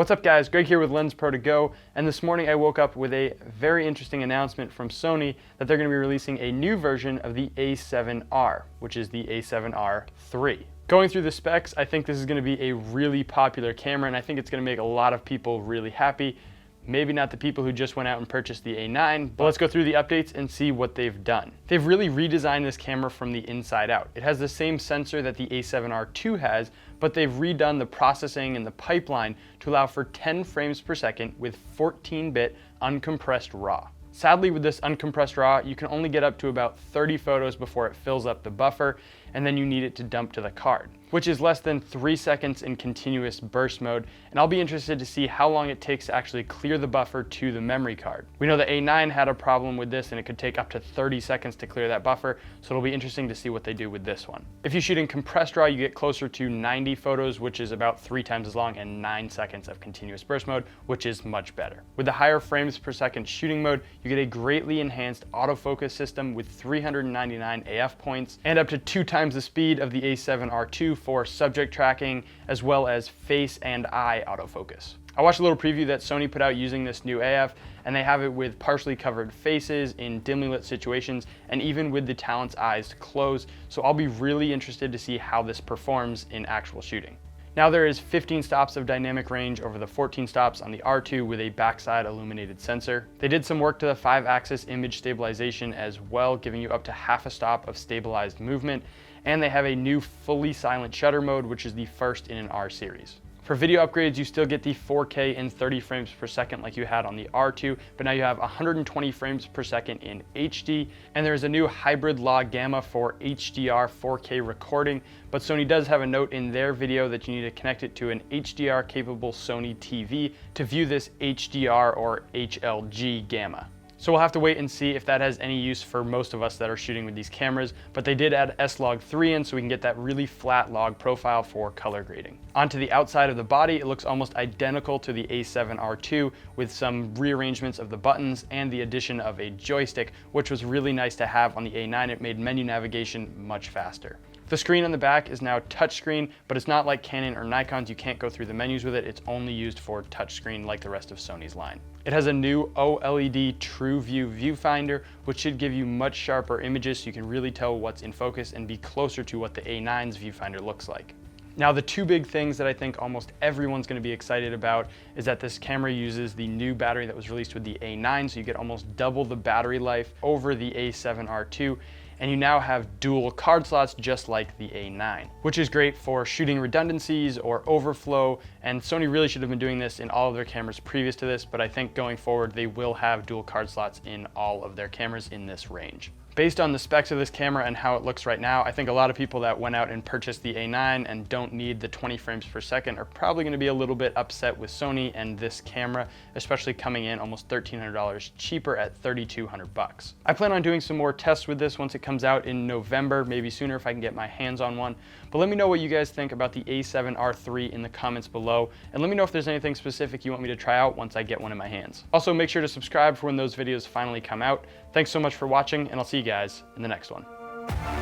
What's up guys, Greg here with LensProToGo, and this morning I woke up with a very interesting announcement from Sony that they're going to be releasing a new version of the a7R, which is the a7R III. Going through the specs, I think this is going to be a really popular camera, and I think it's going to make a lot of people really happy. Maybe not the people who just went out and purchased the A9, but let's go through the updates and see what they've done. They've really redesigned this camera from the inside out. It has the same sensor that the a7R II has, but they've redone the processing and the pipeline to allow for 10 frames per second with 14-bit uncompressed RAW. Sadly, with this uncompressed RAW, you can only get up to about 30 photos before it fills up the buffer, and then you need it to dump to the card, which is less than 3 seconds in continuous burst mode, and I'll be interested to see how long it takes to actually clear the buffer to the memory card. We know the A9 had a problem with this, and it could take up to 30 seconds to clear that buffer, so it'll be interesting to see what they do with this one. If you shoot in compressed RAW, you get closer to 90 photos, which is about 3 times as long, and 9 seconds of continuous burst mode, which is much better. With the higher frames per second shooting mode, you get a greatly enhanced autofocus system with 399 AF points, and up to 2 times the speed of the a7R II for subject tracking, as well as face and eye autofocus. I watched a little preview that Sony put out using this new AF, and they have it with partially covered faces in dimly lit situations, and even with the talent's eyes closed, so I'll be really interested to see how this performs in actual shooting. Now there is 15 stops of dynamic range over the 14 stops on the R2 with a backside illuminated sensor. They did some work to the 5-axis image stabilization as well, giving you up to half a stop of stabilized movement, and they have a new fully silent shutter mode, which is the first in an R series. For video upgrades, you still get the 4K in 30 frames per second like you had on the R2, but now you have 120 frames per second in HD, and there's a new hybrid log gamma for HDR 4K recording, but Sony does have a note in their video that you need to connect it to an HDR capable Sony TV to view this HDR or HLG gamma. So we'll have to wait and see if that has any use for most of us that are shooting with these cameras, but they did add S-Log3 in so we can get that really flat log profile for color grading. Onto the outside of the body, it looks almost identical to the a7R II with some rearrangements of the buttons and the addition of a joystick, which was really nice to have on the A9. It made menu navigation much faster. The screen on the back is now touchscreen, but it's not like Canon or Nikon's. You can't go through the menus with it. It's only used for touchscreen like the rest of Sony's line. It has a new OLED Trueview Viewfinder, which should give you much sharper images so you can really tell what's in focus and be closer to what the A9's viewfinder looks like. Now, the two big things that I think almost everyone's going to be excited about is that this camera uses the new battery that was released with the A9, so you get almost double the battery life over the a7R II, and you now have dual card slots just like the A9, which is great for shooting redundancies or overflow, and Sony really should have been doing this in all of their cameras previous to this, but I think going forward they will have dual card slots in all of their cameras in this range. Based on the specs of this camera and how it looks right now, I think a lot of people that went out and purchased the A9 and don't need the 20 frames per second are probably going to be a little bit upset with Sony and this camera, especially coming in almost $1,300 cheaper at $3,200. I plan on doing some more tests with this once it comes out in November, maybe sooner if I can get my hands on one. But let me know what you guys think about the a7R III in the comments below, and let me know if there's anything specific you want me to try out once I get one in my hands. Also, make sure to subscribe for when those videos finally come out. Thanks so much for watching, and I'll see you guys in the next one.